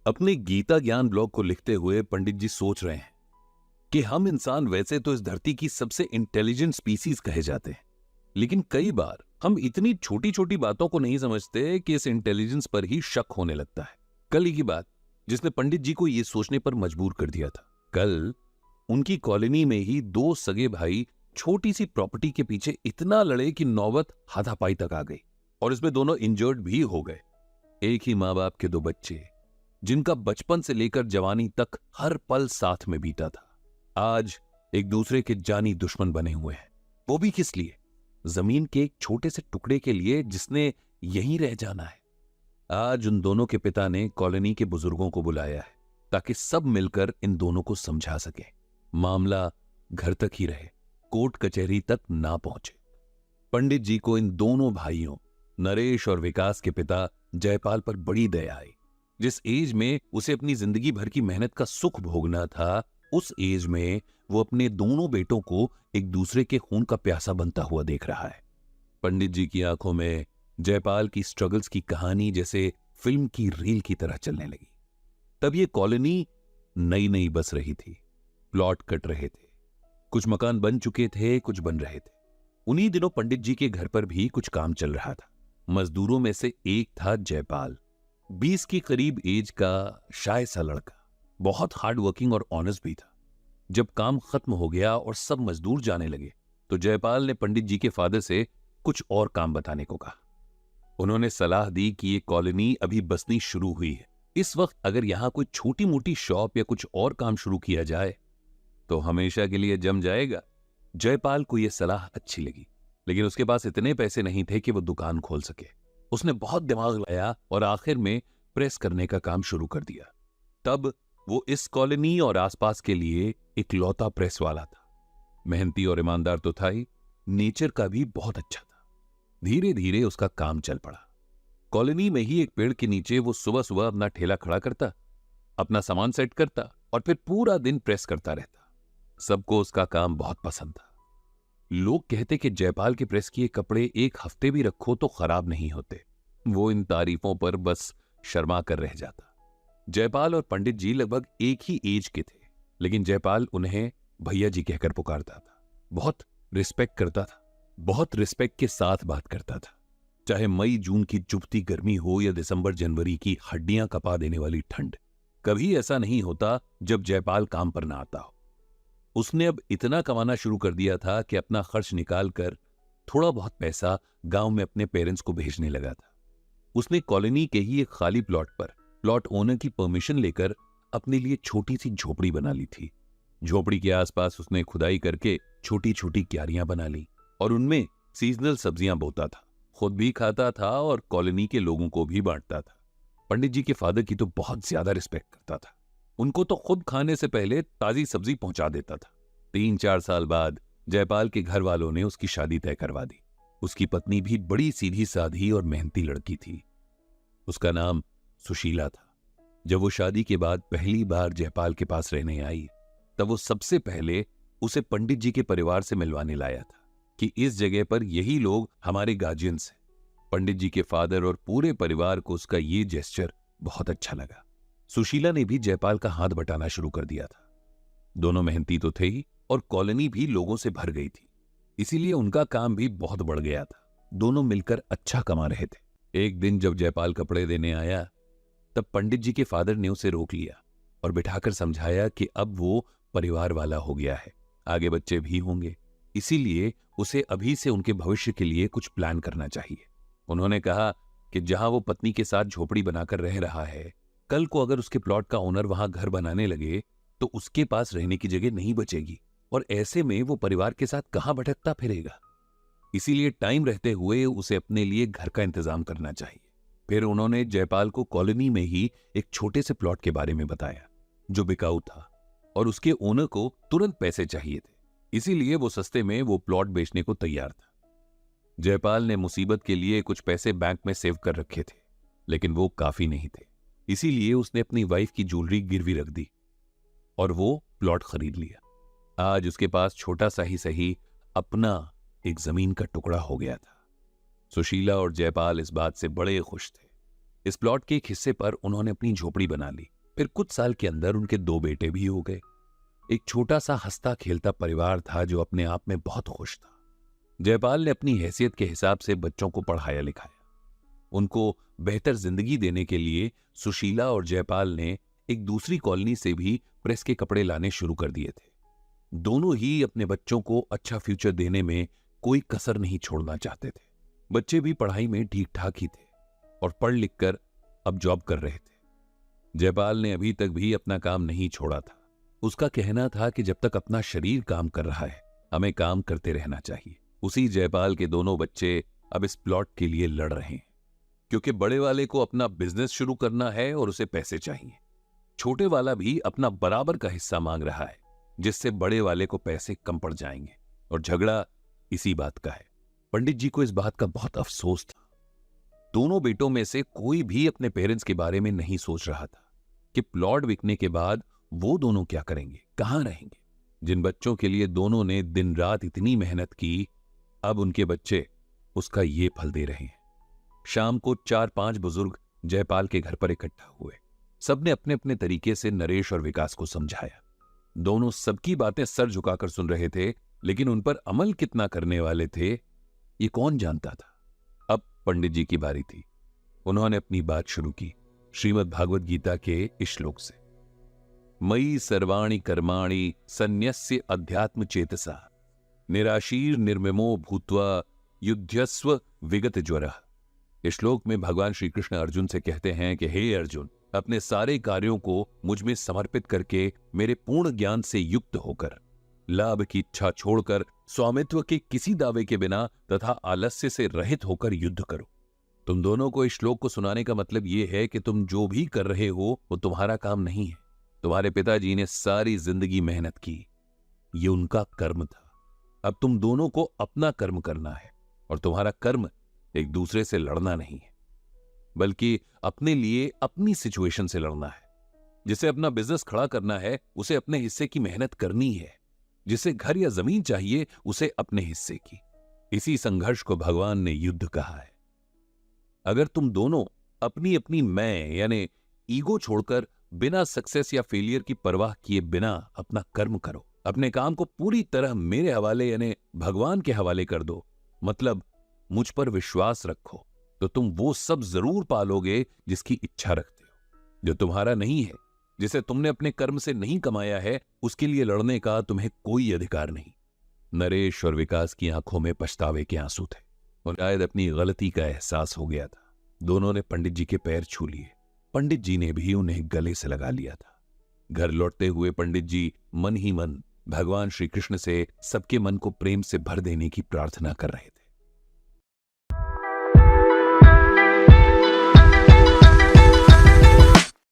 अपने गीता ज्ञान ब्लॉग को लिखते हुए पंडित जी सोच रहे हैं कि हम इंसान वैसे तो इस धरती की सबसे इंटेलिजेंट स्पीसीज कहे जाते हैं, लेकिन कई बार हम इतनी छोटी छोटी बातों को नहीं समझते कि इस इंटेलिजेंस पर ही शक होने लगता है। कल ही की बात जिसने पंडित जी को यह सोचने पर मजबूर कर दिया था। कल उनकी कॉलोनी में ही दो सगे भाई छोटी सी प्रॉपर्टी के पीछे इतना लड़े कि नौबत हाथापाई तक आ गई और इसमें दोनों इंजर्ड भी हो गए। एक ही माँ बाप के दो बच्चे जिनका बचपन से लेकर जवानी तक हर पल साथ में बीता था, आज एक दूसरे के जानी दुश्मन बने हुए हैं। वो भी किस लिए? जमीन के एक छोटे से टुकड़े के लिए जिसने यहीं रह जाना है। आज उन दोनों के पिता ने कॉलोनी के बुजुर्गों को बुलाया है ताकि सब मिलकर इन दोनों को समझा सके। मामला घर तक ही रहे, कोर्ट कचहरी तक ना पहुंचे। पंडित जी को इन दोनों भाइयों नरेश और विकास के पिता जयपाल पर बड़ी दया आई। जिस एज में उसे अपनी जिंदगी भर की मेहनत का सुख भोगना था, उस एज में वो अपने दोनों बेटों को एक दूसरे के खून का प्यासा बनता हुआ देख रहा है। पंडित जी की आंखों में जयपाल की स्ट्रगल्स की कहानी जैसे फिल्म की रील की तरह चलने लगी। तब ये कॉलोनी नई नई बस रही थी, प्लॉट कट रहे थे, कुछ मकान बन चुके थे, कुछ बन रहे थे। उन्हीं दिनों पंडित जी के घर पर भी कुछ काम चल रहा था। मजदूरों में से एक था जयपाल, 20 की करीब एज का शाय सा लड़का, बहुत हार्ड वर्किंग और ऑनेस्ट भी था। जब काम खत्म हो गया और सब मजदूर जाने लगे तो जयपाल ने पंडित जी के फादर से कुछ और काम बताने को कहा। उन्होंने सलाह दी कि ये कॉलोनी अभी बसनी शुरू हुई है, इस वक्त अगर यहां कोई छोटी मोटी शॉप या कुछ और काम शुरू किया जाए तो हमेशा के लिए जम जाएगा। जयपाल को यह सलाह अच्छी लगी, लेकिन उसके पास इतने पैसे नहीं थे कि वो दुकान खोल सके। उसने बहुत दिमाग लगाया और आखिर में प्रेस करने का काम शुरू कर दिया। तब वो इस कॉलोनी और आसपास के लिए इकलौता प्रेस वाला था। मेहनती और ईमानदार तो था ही, नेचर का भी बहुत अच्छा था। धीरे धीरे उसका काम चल पड़ा। कॉलोनी में ही एक पेड़ के नीचे वो सुबह सुबह अपना ठेला खड़ा करता, अपना सामान सेट करता और फिर पूरा दिन प्रेस करता रहता। सबको उसका काम बहुत पसंद था। लोग कहते कि जयपाल के प्रेस किए कपड़े एक हफ्ते भी रखो तो खराब नहीं होते। वो इन तारीफों पर बस शर्मा कर रह जाता। जयपाल और पंडित जी लगभग एक ही एज के थे, लेकिन जयपाल उन्हें भैया जी कहकर पुकारता था। बहुत रिस्पेक्ट करता था, बहुत रिस्पेक्ट के साथ बात करता था। चाहे मई जून की चुभती गर्मी हो या दिसंबर जनवरी की हड्डियां कपा देने वाली ठंड, कभी ऐसा नहीं होता जब जयपाल काम पर ना आता हो। उसने अब इतना कमाना शुरू कर दिया था कि अपना खर्च निकालकर थोड़ा बहुत पैसा गांव में अपने पेरेंट्स को भेजने लगा था। उसने कॉलोनी के ही एक खाली प्लॉट पर प्लॉट ओनर की परमिशन लेकर अपने लिए छोटी सी झोपड़ी बना ली थी। झोपड़ी के आसपास उसने खुदाई करके छोटी छोटी क्यारियां बना ली और उनमें सीजनल सब्जियां बोता था। खुद भी खाता था और कॉलोनी के लोगों को भी बांटता था। पंडित जी के फादर की तो बहुत ज्यादा रिस्पेक्ट करता था। उनको तो खुद खाने से पहले ताजी सब्जी पहुंचा देता था। 3-4 साल बाद जयपाल के घर वालों ने उसकी शादी तय करवा दी। उसकी पत्नी भी बड़ी सीधी साधी और मेहनती लड़की थी। उसका नाम सुशीला था। जब वो शादी के बाद पहली बार जयपाल के पास रहने आई, तब वो सबसे पहले उसे पंडित जी के परिवार से मिलवाने लाया था कि इस जगह पर यही लोग हमारे गार्जियंस हैं। पंडित जी के फादर और पूरे परिवार को उसका ये जेस्चर बहुत अच्छा लगा। सुशीला ने भी जयपाल का हाथ बटाना शुरू कर दिया था। दोनों मेहनती तो थे ही और कॉलोनी भी लोगों से भर गई थी, इसीलिए उनका काम भी बहुत बढ़ गया था। दोनों मिलकर अच्छा कमा रहे थे। एक दिन जब जयपाल कपड़े देने आया, तब पंडित जी के फादर ने उसे रोक लिया और बिठाकर समझाया कि अब वो परिवार वाला हो गया है, आगे बच्चे भी होंगे, इसीलिए उसे अभी से उनके भविष्य के लिए कुछ प्लान करना चाहिए। उन्होंने कहा कि जहां वो पत्नी के साथ झोपड़ी बनाकर रह रहा है, कल को अगर उसके प्लॉट का ओनर वहां घर बनाने लगे तो उसके पास रहने की जगह नहीं बचेगी और ऐसे में वो परिवार के साथ कहां भटकता फिरेगा। इसीलिए टाइम रहते हुए उसे अपने लिए घर का इंतजाम करना चाहिए। फिर उन्होंने जयपाल को कॉलोनी में ही एक छोटे से प्लॉट के बारे में बताया जो बिकाऊ था और उसके ओनर को तुरंत पैसे चाहिए थे, इसीलिए वो सस्ते में वो प्लॉट बेचने को तैयार था। जयपाल ने मुसीबत के लिए कुछ पैसे बैंक में सेव कर रखे थे, लेकिन वो काफी नहीं थे, इसीलिए उसने अपनी वाइफ की ज्वेलरी गिरवी रख दी और वो प्लॉट खरीद लिया। आज उसके पास छोटा सा ही सही अपना एक जमीन का टुकड़ा हो गया था। सुशीला और जयपाल इस बात से बड़े खुश थे। इस प्लॉट के एक हिस्से पर उन्होंने अपनी झोपड़ी बना ली फिर कुछ साल के अंदर उनके 2 बेटे भी हो गए। एक छोटा सा हंसता खेलता परिवार था जो अपने आप में बहुत खुश था। जयपाल ने अपनी हैसियत के हिसाब से बच्चों को पढ़ाया लिखाया। उनको बेहतर जिंदगी देने के लिए सुशीला और जयपाल ने एक दूसरी कॉलोनी से भी प्रेस के कपड़े लाने शुरू कर दिए थे। दोनों ही अपने बच्चों को अच्छा फ्यूचर देने में कोई कसर नहीं छोड़ना चाहते थे। बच्चे भी पढ़ाई में ठीक ठाक ही थे और पढ़ लिख कर अब जॉब कर रहे थे। जयपाल ने अभी तक भी अपना काम नहीं छोड़ा था। उसका कहना था कि जब तक अपना शरीर काम कर रहा है हमें काम करते रहना चाहिए। उसी जयपाल के दोनों बच्चे अब इस प्लॉट के लिए लड़ रहे हैं, क्योंकि बड़े वाले को अपना बिजनेस शुरू करना है और उसे पैसे चाहिए। छोटे वाला भी अपना बराबर का हिस्सा मांग रहा है, जिससे बड़े वाले को पैसे कम पड़ जाएंगे, और झगड़ा इसी बात का है। पंडित जी को इस बात का बहुत अफसोस था। दोनों बेटों में से कोई भी अपने पेरेंट्स के बारे में नहीं सोच रहा था कि प्लॉट बिकने के बाद वो दोनों क्या करेंगे, कहां रहेंगे। जिन बच्चों के लिए दोनों ने दिन रात इतनी मेहनत की, अब उनके बच्चे उसका ये फल दे रहे हैं। शाम को 4-5 बुजुर्ग जयपाल के घर पर इकट्ठा हुए। सबने अपने अपने तरीके से नरेश और विकास को समझाया। दोनों सबकी बातें सर झुकाकर सुन रहे थे, लेकिन उन पर अमल कितना करने वाले थे ये कौन जानता था। अब पंडित जी की बारी थी। उन्होंने अपनी बात शुरू की श्रीमद् भागवत गीता के इस श्लोक से। मयि सर्वाणि कर्माणि सन्न्यस्य अध्यात्म चेतसा निराशीर निर्ममो भूत्वा युध्यस्व विगत ज्वरः। इस श्लोक में भगवान श्री कृष्ण अर्जुन से कहते हैं कि हे अर्जुन, अपने सारे कार्यों को मुझ में समर्पित करके मेरे पूर्ण ज्ञान से युक्त होकर, लाभ की इच्छा छोड़कर, स्वामित्व के किसी दावे के बिना तथा आलस्य से रहित होकर युद्ध करो। तुम दोनों को इस श्लोक को सुनाने का मतलब यह है कि तुम जो भी कर रहे हो वो तुम्हारा काम नहीं है। तुम्हारे पिताजी ने सारी जिंदगी मेहनत की, ये उनका कर्म था। अब तुम दोनों को अपना कर्म करना है, और तुम्हारा कर्म एक दूसरे से लड़ना नहीं है, बल्कि अपने लिए अपनी सिचुएशन से लड़ना है। जिसे अपना बिजनेस खड़ा करना है उसे अपने हिस्से की मेहनत करनी है। जिसे घर या जमीन चाहिए उसे अपने हिस्से की। इसी संघर्ष को भगवान ने युद्ध कहा है। अगर तुम दोनों अपनी अपनी मैं यानी ईगो छोड़कर बिना सक्सेस या फेलियर की परवाह किए बिना अपना कर्म करो, अपने काम को पूरी तरह मेरे हवाले यानी भगवान के हवाले कर दो, मतलब मुझ पर विश्वास रखो, तो तुम वो सब जरूर पालोगे जिसकी इच्छा रखते हो। जो तुम्हारा नहीं है, जिसे तुमने अपने कर्म से नहीं कमाया है, उसके लिए लड़ने का तुम्हें कोई अधिकार नहीं। नरेश और विकास की आंखों में पछतावे के आंसू थे और शायद अपनी गलती का एहसास हो गया था। दोनों ने पंडित जी के पैर छू लिए। पंडित जी ने भी उन्हें गले से लगा लिया था। घर लौटते हुए पंडित जी मन ही मन भगवान श्री कृष्ण से सबके मन को प्रेम से भर देने की प्रार्थना कर रहे थे।